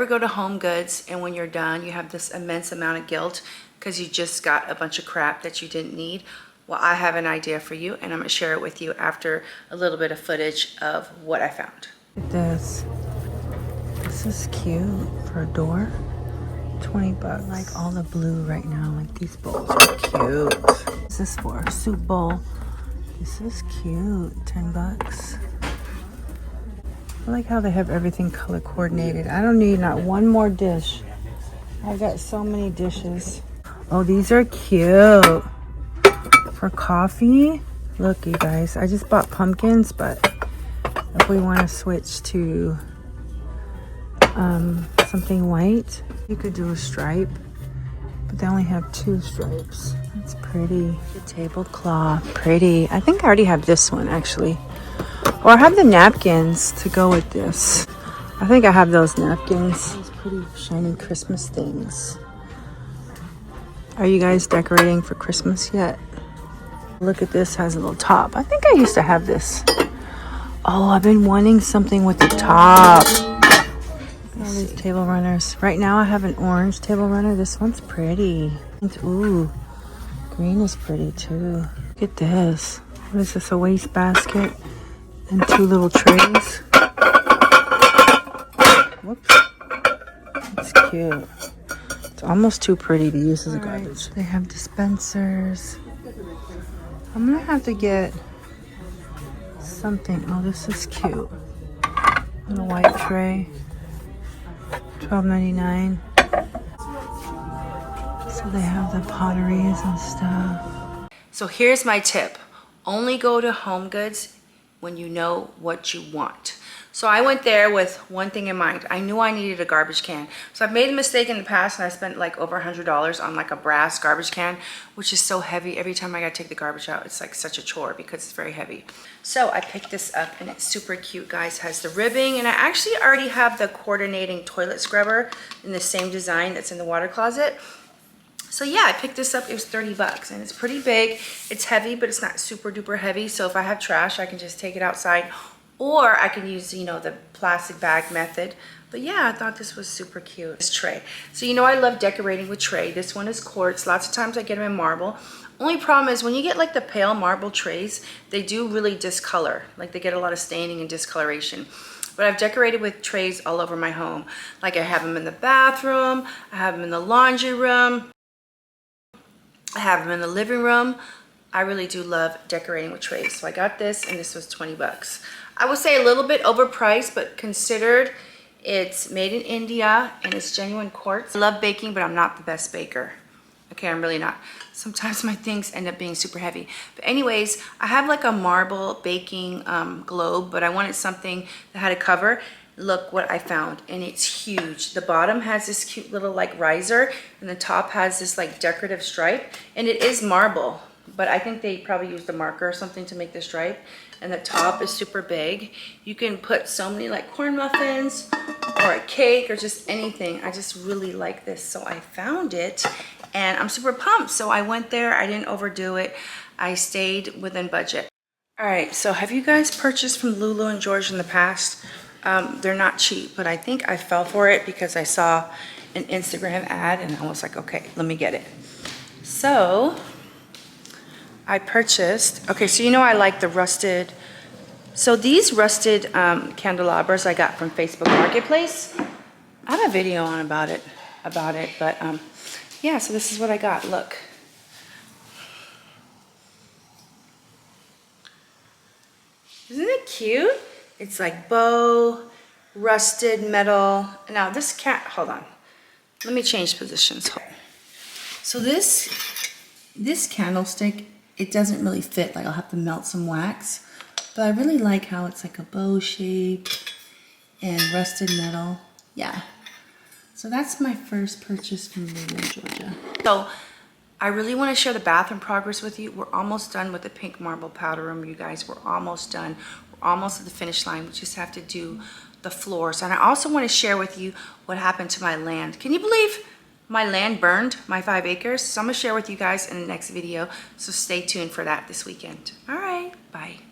ever go to Homegoods and when you're done, you have this immense amount of guilt because you just got a bunch of crap that you didn't need? Well, I have an idea for you, and I'm gonna share it with you after a little bit of footage of what I found. Look at this. This is cute for a door. 20 bucks. I like all the blue right now. Like these bowls are cute. What's this for? A soup bowl. This is cute. 10 bucks. I like how they have everything color coordinated. I don't need not one more dish. I got so many dishes. Oh, these are cute. For coffee. Look, you guys. I just bought pumpkins, but if we want to switch to something white, you could do a stripe, but they only have 2 stripes. That's pretty. The tablecloth, pretty. I think I already have this one actually, or I have the napkins to go with this. I think I have those napkins. These pretty shiny Christmas things. Are you guys decorating for Christmas yet? Look at this, has a little top. I think I used to have this. Oh, I've been wanting something with the top. All these table runners. Right now I have an orange table runner. This one's pretty. Ooh, green is pretty too. Look at this. What is this, a waste basket? And 2 little trays. Whoops. That's cute. It's almost too pretty to use as a garbage. They have dispensers. I'm gonna have to get something. Oh, this is cute. Little white tray. $12.99. So they have the potteries and stuff. So here's my tip. Only go to Homegoods when you know what you want. So I went there with one thing in mind. I knew I needed a garbage can. So I've made a mistake in the past and I spent like over $100 on like a brass garbage can, which is so heavy. Every time I gotta take the garbage out, it's like such a chore because it's very heavy. So I picked this up and it's super cute, guys. It has the ribbing, and I actually already have the coordinating toilet scrubber in the same design that's in the water closet. So yeah, I picked this up. It was 30 bucks and it's pretty big. It's heavy, but it's not super duper heavy. So if I have trash, I can just take it outside, or I can use, you know, the plastic bag method. But yeah, I thought this was super cute. This tray. So you know I love decorating with tray. This one is quartz. Lots of times I get them in marble. Only problem is when you get like the pale marble trays, they do really discolor. Like they get a lot of staining and discoloration. But I've decorated with trays all over my home. Like I have them in the bathroom. I have them in the laundry room. I have them in the living room. I really do love decorating with trays. So I got this, and this was 20 bucks. I would say a little bit overpriced, but considered it's made in India and it's genuine quartz. I love baking, but I'm not the best baker. Okay, I'm really not. Sometimes my things end up being super heavy. But anyways, I have like a marble baking globe, but I wanted something that had a cover. Look what I found, and it's huge. The bottom has this cute little like riser, and the top has this like decorative stripe, and it is marble, but I think they probably used a marker or something to make the stripe. And the top is super big. You can put so many like corn muffins or a cake or just anything. I just really like this, so I found it and I'm super pumped. So I went there, I didn't overdo it. I stayed within budget. All right, so have you guys purchased from Lulu and George in the past? They're not cheap, but I think I fell for it because I saw an Instagram ad and I was like, okay, let me get it. So I purchased, okay, so you know I like the rusted, so these rusted candelabras I got from Facebook Marketplace. I have a video on about it, but yeah, so this is what I got, look. Isn't it cute? It's like bow, rusted metal. Now this cat, hold on. Let me change positions. So this candlestick, it doesn't really fit. Like I'll have to melt some wax. But I really like how it's like a bow shape and rusted metal. Yeah. So that's my first purchase from Lulu, Georgia. So I really want to share the bathroom progress with you. We're almost done with the pink marble powder room, you guys. We're almost done. We're almost at the finish line. We just have to do the floors. And I also want to share with you what happened to my land. Can you believe my land burned, my 5 acres? So I'm going to share with you guys in the next video. So stay tuned for that this weekend. All right, bye.